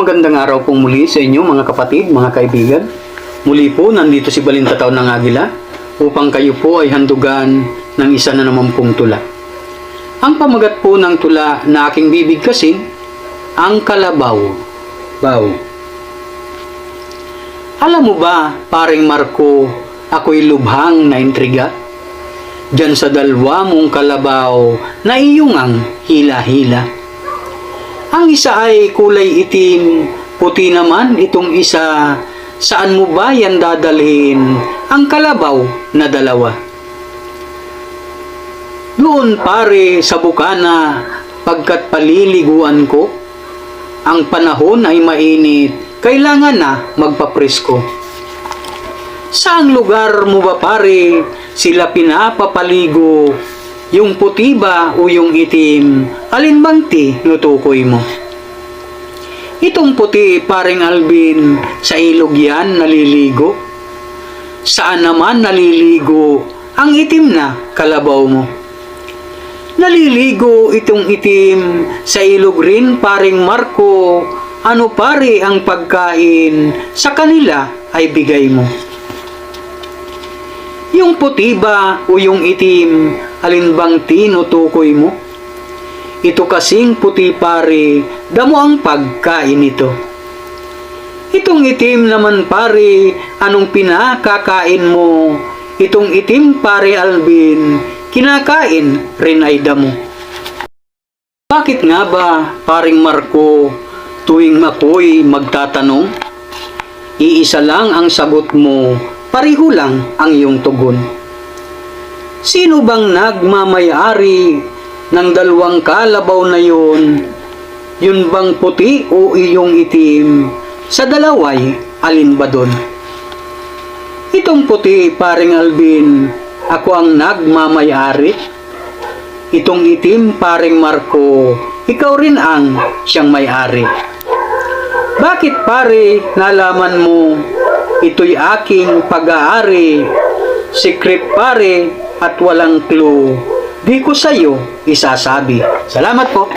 Magandang araw pong muli sa inyo mga kapatid, mga kaibigan. Muli po, nandito si Balintataw ng Agila upang kayo po ay handugan ng isa na naman pong tula. Ang pamagat po ng tula na aking bibigkasin, ang kalabaw. Alam mo ba, paring Marco, ako'y lubhang na intriga? Diyan sa dalwa mong kalabaw na iyong ang hila-hila. Ang isa ay kulay itim, puti naman itong isa. Saan mo ba yan dadalhin ang kalabaw na dalawa? Doon pare sa bukana, pagkat paliliguan ko. Ang panahon ay mainit, kailangan na magpapresko. Saang lugar mo ba pare sila pinapapaligo? Yung puti ba o yung itim? Alin bang tinutukoy mo? Itong puti, paring Alvin, sa ilog yan naliligo? Saan naman naliligo ang itim na kalabaw mo? Naliligo itong itim sa ilog rin, paring Marco. Ano pare ang pagkain sa kanila ay bigay mo? Yung puti ba o yung itim, alin bang tinutukoy mo? Ito kasing puti pare, damo ang pagkain nito. Itong itim naman pare, anong pinakakain mo? Itong itim pare Alvin, kinakain rin ay damo. Bakit nga ba, paring Marco, tuwing ako'y magtatanong, iisa lang ang sagot mo, pareho lang ang iyong tugon? Sino bang nagmamayari ng dalawang kalabaw na yun? Yun bang puti o iyong itim? Sa dalaway, alin ba dun? Itong puti, paring Alvin, ako ang nagmamayari. Itong itim, paring Marco, ikaw rin ang siyang may-ari. Bakit pare, nalaman mo, ito'y aking pag-aari? Secret pare, at walang clue, di ko sa'yo isasabi. Salamat po.